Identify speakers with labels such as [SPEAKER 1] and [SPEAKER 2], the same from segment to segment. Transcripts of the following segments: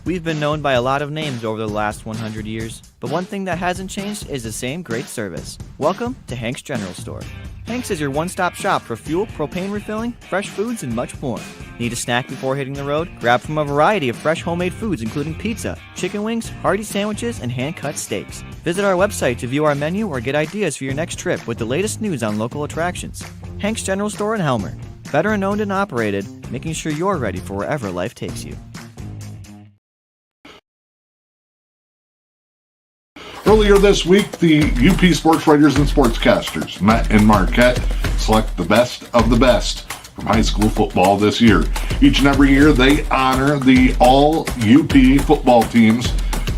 [SPEAKER 1] We've been known by a lot of names over the last 100 years, but one thing that hasn't changed is the same great service. Welcome to Hank's General Store. Hank's is your one-stop shop for fuel, propane refilling, fresh foods, and much more. Need a snack before hitting the road? Grab from a variety of fresh homemade foods including pizza, chicken wings, hearty sandwiches, and hand-cut steaks. Visit our website to view our menu or get ideas for your next trip with the latest news on local attractions. Hank's General Store in Helmer. Veteran owned and operated, making sure you're ready for wherever life takes you.
[SPEAKER 2] Earlier this week, the UP Sportswriters and Sportscasters met in Marquette to select the best of the best from high school football this year. Each and every year, they honor the all-UP football teams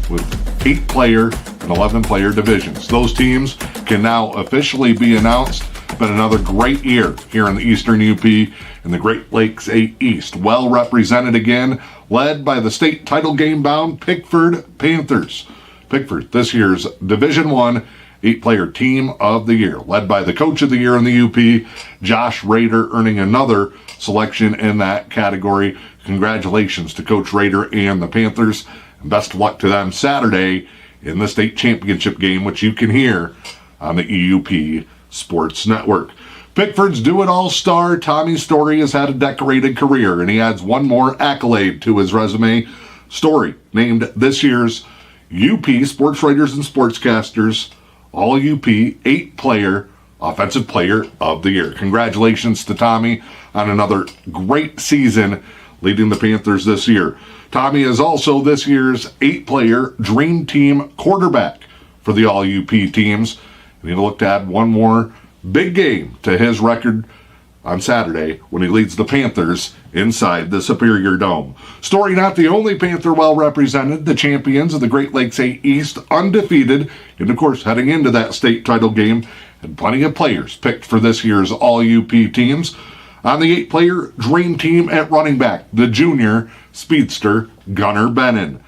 [SPEAKER 2] with 8-player and 11-player divisions. Those teams can now officially be announced. Been another great year here in the Eastern UP and the Great Lakes 8 East. Well represented again, led by the state title game-bound Pickford Panthers. Pickford, this year's Division I 8-player team of the year, led by the coach of the year in the UP, Josh Rader, earning another selection in that category. Congratulations to Coach Rader and the Panthers, and best of luck to them Saturday in the state championship game, which you can hear on the E.U.P. Sports Network. Pickford's do-it-all star Tommy Story has had a decorated career, and he adds one more accolade to his resume. Story, named this year's UP Sportswriters and Sportscasters All-UP 8-player Offensive Player of the Year. Congratulations to Tommy on another great season leading the Panthers this year. Tommy is also this year's 8-player Dream Team quarterback for the All-UP teams. And he'll look to add one more big game to his record on Saturday when he leads the Panthers inside the Superior Dome. Story not the only Panther well represented, the champions of the Great Lakes 8 East, undefeated, and of course heading into that state title game, and plenty of players picked for this year's All-UP teams. On the 8-player Dream Team at running back, the junior speedster Gunnar Bennon.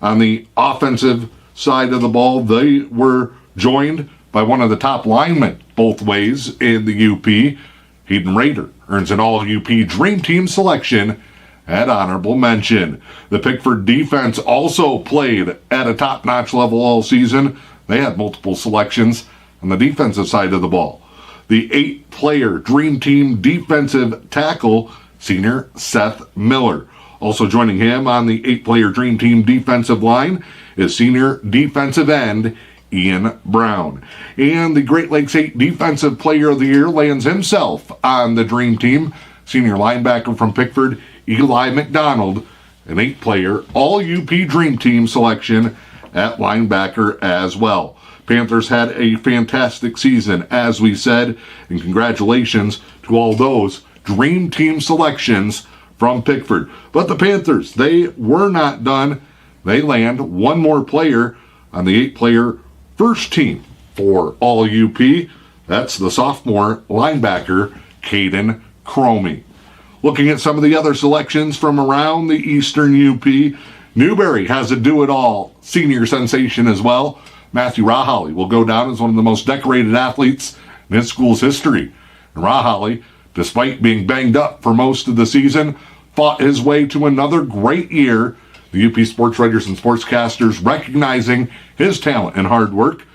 [SPEAKER 2] On the offensive side of the ball, they were joined by one of the top linemen both ways in the UP. Hayden Rader earns an All-UP Dream Team selection at honorable mention. The Pickford defense also played at a top-notch level all season. They had multiple selections on the defensive side of the ball. The 8-player Dream Team defensive tackle, senior Seth Miller. Also joining him on the 8-player Dream Team defensive line is senior defensive end Ian Brown. And the Great Lakes 8 Defensive Player of the Year lands himself on the Dream Team. Senior linebacker from Pickford, Eli McDonald, an 8-player All-UP Dream Team selection at linebacker as well. Panthers had a fantastic season, as we said, and congratulations to all those Dream Team selections from Pickford. But the Panthers, they were not done. They land one more player on the 8-player first team for All-UP. That's the sophomore linebacker, Caden Cromie. Looking at some of the other selections from around the Eastern UP, Newberry has a do-it-all senior sensation as well. Matthew Rahali will go down as one of the most decorated athletes in his school's history. And Rahali, despite being banged up for most of the season, fought his way to another great year. The UP Sportswriters and Sportscasters recognizing his talent and hard work.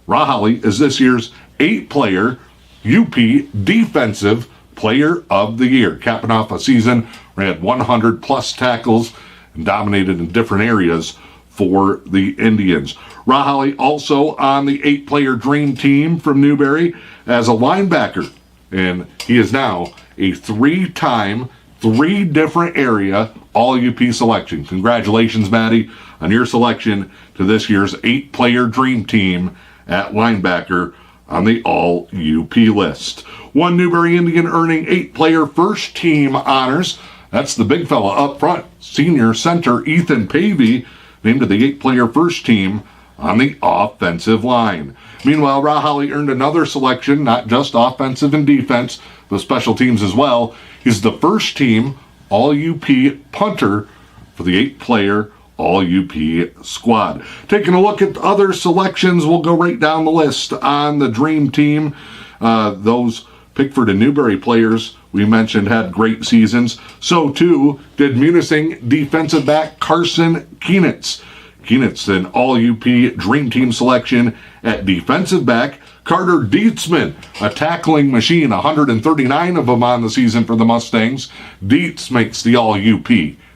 [SPEAKER 2] Rahali is this year's 8-player UP Defensive Player of the Year, capping off a season where he had 100-plus tackles and dominated in different areas for the Indians. Rahali also on the 8-player Dream Team from Newberry as a linebacker, and he is now a 3-time, 3 different area All-UP selection. Congratulations, Maddie, on your selection to this year's 8-player Dream Team at linebacker on the All-UP list. One Newberry Indian earning 8-player first team honors. That's the big fella up front, senior center Ethan Pavey, named to the 8-player first team on the offensive line. Meanwhile, Rahali earned another selection, not just offensive and defense, but special teams as well. He's the first team All-UP punter for the 8-player All-UP squad. Taking a look at other selections, we'll go right down the list on the Dream Team. Those Pickford and Newberry players we mentioned had great seasons. So too did Munising defensive back Carson Keenitz. Keenitz, an all-UP Dream Team selection at defensive back. Carter Dietzman, a tackling machine, 139 of them on the season for the Mustangs. Dietz makes the all-UP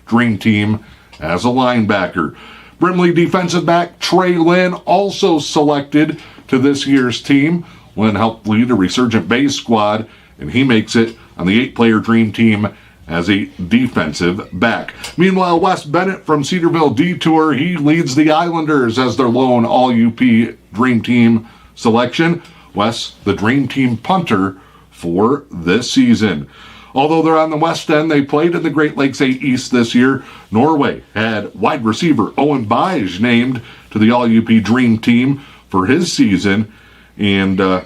[SPEAKER 2] Dream Team as a linebacker. Brimley defensive back Trey Lynn, also selected to this year's team. Lynn helped lead a resurgent base squad, and he makes it on the 8-player Dream Team as a defensive back. Meanwhile, Wes Bennett from Cedarville Detour, he leads the Islanders as their lone all-UP Dream Team selection. Wes, the Dream Team punter for this season. Although they're on the West End, they played in the Great Lakes 8 East this year. Norway had wide receiver Owen Bige named to the all-UP Dream Team for his season, and a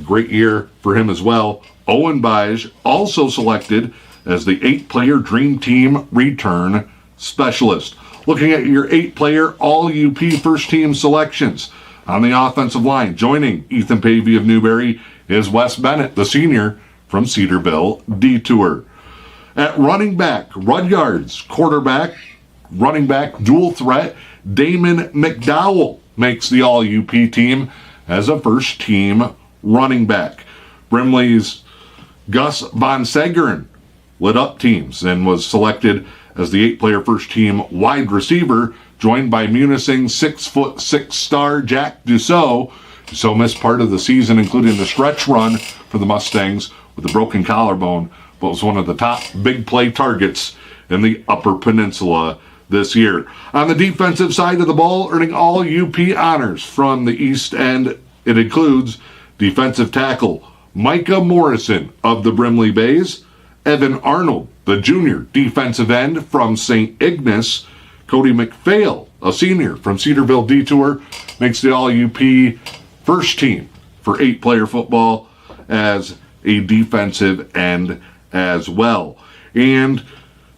[SPEAKER 2] great year for him as well. Owen Bige also selected as the 8-player Dream Team return specialist. Looking at your 8-player all-UP first team selections. On the offensive line, joining Ethan Pavey of Newberry is Wes Bennett, the senior from Cedarville Detour. At running back, Rudyard's quarterback, running back, dual threat, Damon McDowell makes the all-UP team as a first team running back. Brimley's Gus Von Segeren lit up teams and was selected as the 8-player first team wide receiver, joined by Munising 6'6" star Jack Dussault. Dussault missed part of the season, including the stretch run for the Mustangs with a broken collarbone, but was one of the top big play targets in the Upper Peninsula this year. On the defensive side of the ball, earning all UP honors from the East End, it includes defensive tackle Micah Morrison of the Brimley Bays, Evan Arnold, the junior defensive end from St. Ignace, Cody McPhail, a senior from Cedarville Detour, makes the all-UP first team for 8-player football as a defensive end as well. And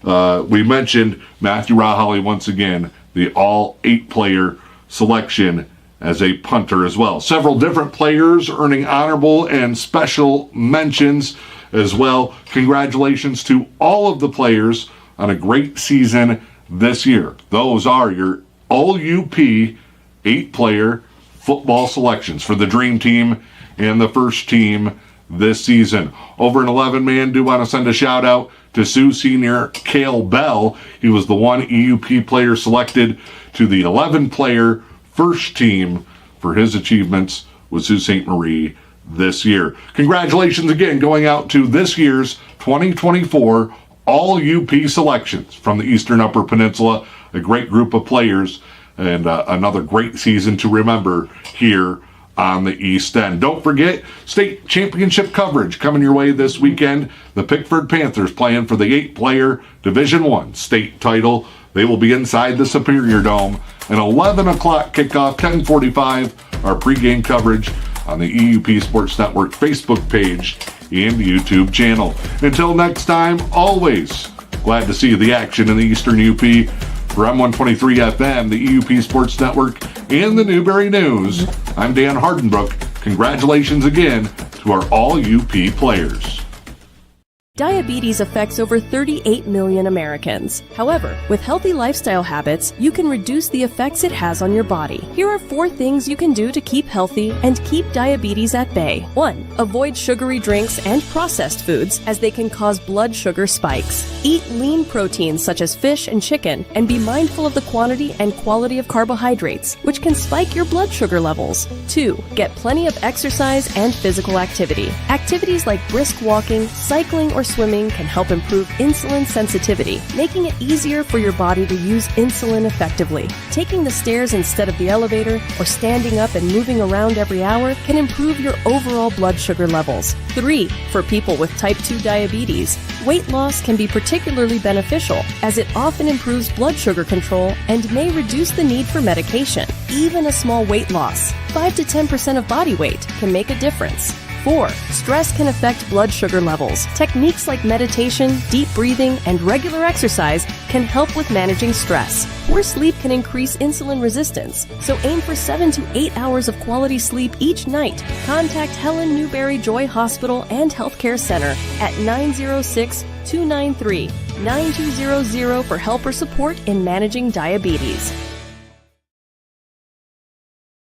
[SPEAKER 2] we mentioned Matthew Rahaly once again, the all 8-player selection as a punter as well. Several different players earning honorable and special mentions as well. Congratulations to all of the players on a great season this year. Those are your all-UP 8-player football selections for the Dream Team and the first team this season. Over an 11-man, do want to send a shout out to Sioux senior Cale Bell. He was the one E.U.P player selected to the 11-player first team for his achievements with Sault Ste. Marie this year. Congratulations again going out to this year's 2024 all-UP selections from the Eastern Upper Peninsula. A great group of players and another great season to remember here on the East End. Don't forget, state championship coverage coming your way this weekend. The Pickford Panthers playing for the 8-player Division I state title. They will be inside the Superior Dome. An 11 o'clock kickoff, 10:45, our pregame coverage on the E.U.P Sports Network Facebook page and YouTube channel. Until next time, always glad to see the action in the Eastern UP. For M123 FM, the E.U.P Sports Network, and the Newberry News, I'm Dan Hardenbrook. Congratulations again to our all-UP players.
[SPEAKER 3] Diabetes affects over 38 million Americans. However, with healthy lifestyle habits, you can reduce the effects it has on your body. Here are 4 things you can do to keep healthy and keep diabetes at bay. 1. Avoid sugary drinks and processed foods, as they can cause blood sugar spikes. Eat lean proteins such as fish and chicken, and be mindful of the quantity and quality of carbohydrates, which can spike your blood sugar levels. 2. Get plenty of exercise and physical activity. Activities like brisk walking, cycling, or swimming can help improve insulin sensitivity, making it easier for your body to use insulin effectively. Taking the stairs instead of the elevator, or standing up and moving around every hour can improve your overall blood sugar levels. 3. For people with type 2 diabetes, weight loss can be particularly beneficial, as it often improves blood sugar control and may reduce the need for medication. Even a small weight loss, 5 to 10% of body weight, can make a difference. 4. Stress can affect blood sugar levels. Techniques like meditation, deep breathing, and regular exercise can help with managing stress. Poor sleep can increase insulin resistance, so aim for 7 to 8 hours of quality sleep each night. Contact Helen Newberry Joy Hospital and Healthcare Center at 906-293-9200 for help or support in managing diabetes.